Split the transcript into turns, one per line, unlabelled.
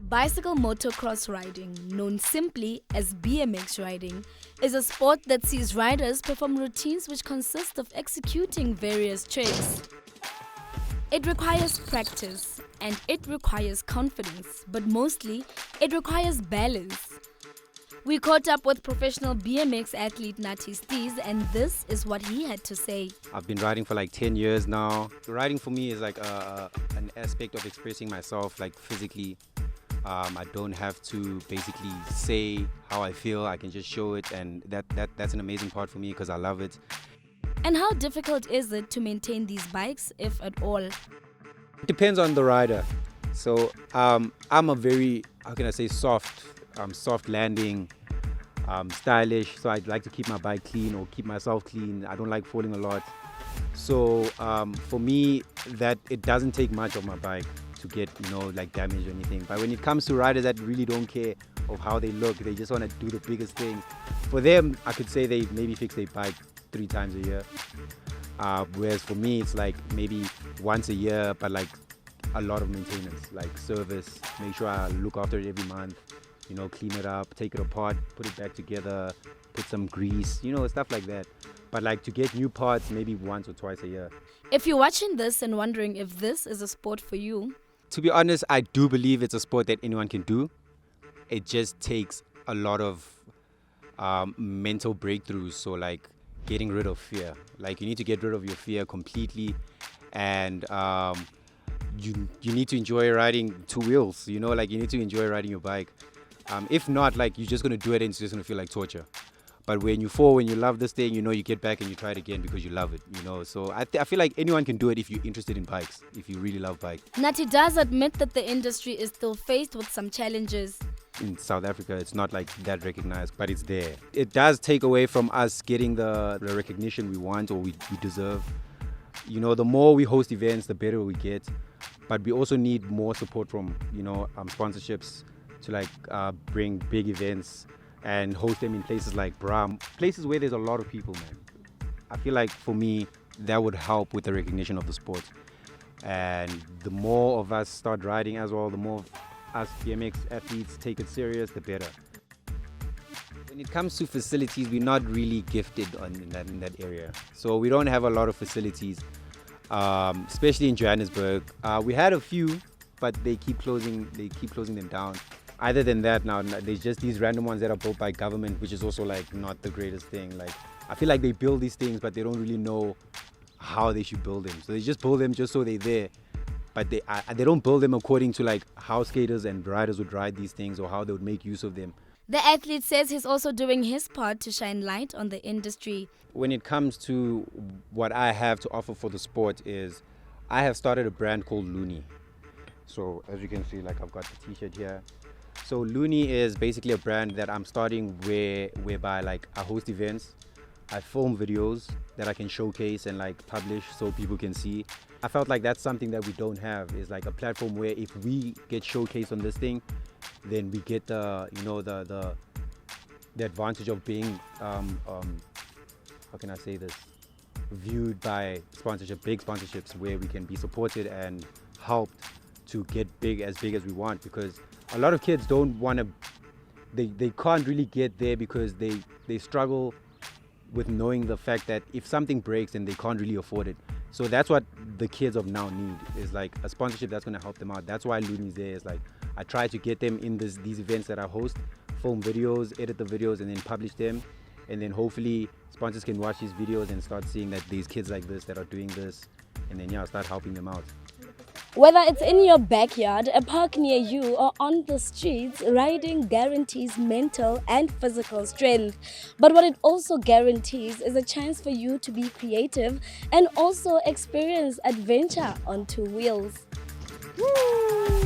Bicycle motocross riding, known simply as BMX riding, is a sport that sees riders perform routines which consist of executing various tricks. It requires practice and it requires confidence, but mostly it requires balance. We caught up with professional BMX athlete Nathi Steez, and this is what he had to say.
I've been riding for like 10 years now. Riding for me is like an aspect of expressing myself like physically. I don't have to basically say how I feel. I can just show it, and that's an amazing part for me because I love it.
And how difficult is it to maintain these bikes, if at all?
It depends on the rider. So I'm a very, how can I say, soft landing, stylish. So I'd like to keep my bike clean or keep myself clean. I don't like falling a lot. So for me, that it doesn't take much of my bike to get, like damaged or anything. But when it comes to riders that really don't care of how they look, they just want to do the biggest things. For them, I could say they maybe fix their bike 3 times a year. Whereas for me, it's like maybe once a year, but like a lot of maintenance, like service, make sure I look after it every month, clean it up, take it apart, put it back together, put some grease, stuff like that. But like to get new parts, maybe once or twice a year.
If you're watching this and wondering if this is a sport for you,
to be honest, I do believe it's a sport that anyone can do. It just takes a lot of mental breakthroughs. So like getting rid of fear. Like you need to get rid of your fear completely, and you need to enjoy riding 2 wheels. Like you need to enjoy riding your bike. If not, like you're just gonna do it and it's just gonna feel like torture. But when you fall, when you love this thing, you get back and you try it again because you love it, So I feel like anyone can do it if you're interested in bikes, if you really love bikes.
Nathi does admit that the industry is still faced with some challenges.
In South Africa, it's not like that recognized, but it's there. It does take away from us getting the recognition we want or we deserve. The more we host events, the better we get. But we also need more support from, sponsorships to like bring big events and host them in places like Bram, places where there's a lot of people, man. I feel like for me, that would help with the recognition of the sport. And the more of us start riding as well, the more of us BMX athletes take it serious, the better. When it comes to facilities, we're not really gifted in that area. So we don't have a lot of facilities, especially in Johannesburg. We had a few, but they keep closing them down. Other than that, now there's just these random ones that are built by government, which is also like not the greatest thing. Like I feel like they build these things, but they don't really know how they should build them. So they just build them just so they're there, but they don't build them according to like how skaters and riders would ride these things or how they would make use of them.
The athlete says he's also doing his part to shine light on the industry.
When it comes to what I have to offer for the sport is, I have started a brand called Lummies. So as you can see, like I've got the t-shirt here. So Lummies is basically a brand that I'm starting whereby like I host events, I film videos that I can showcase and like publish so people can see. I felt like that's something that we don't have, is like a platform where if we get showcased on this thing, then we get the advantage of being how can I say this, viewed by big sponsorships where we can be supported and helped to get as big as we want, because a lot of kids don't want to, they can't really get there because they struggle with knowing the fact that if something breaks then they can't really afford it. So that's what the kids of now need, is like a sponsorship that's going to help them out. That's why Lummies there is like, I try to get them in these events that I host, film videos, edit the videos and then publish them. And then hopefully sponsors can watch these videos and start seeing that there's kids like this that are doing this, and then start helping them out.
Whether it's in your backyard, a park near you, or on the streets, riding guarantees mental and physical strength. But what it also guarantees is a chance for you to be creative and also experience adventure on 2 wheels. Woo!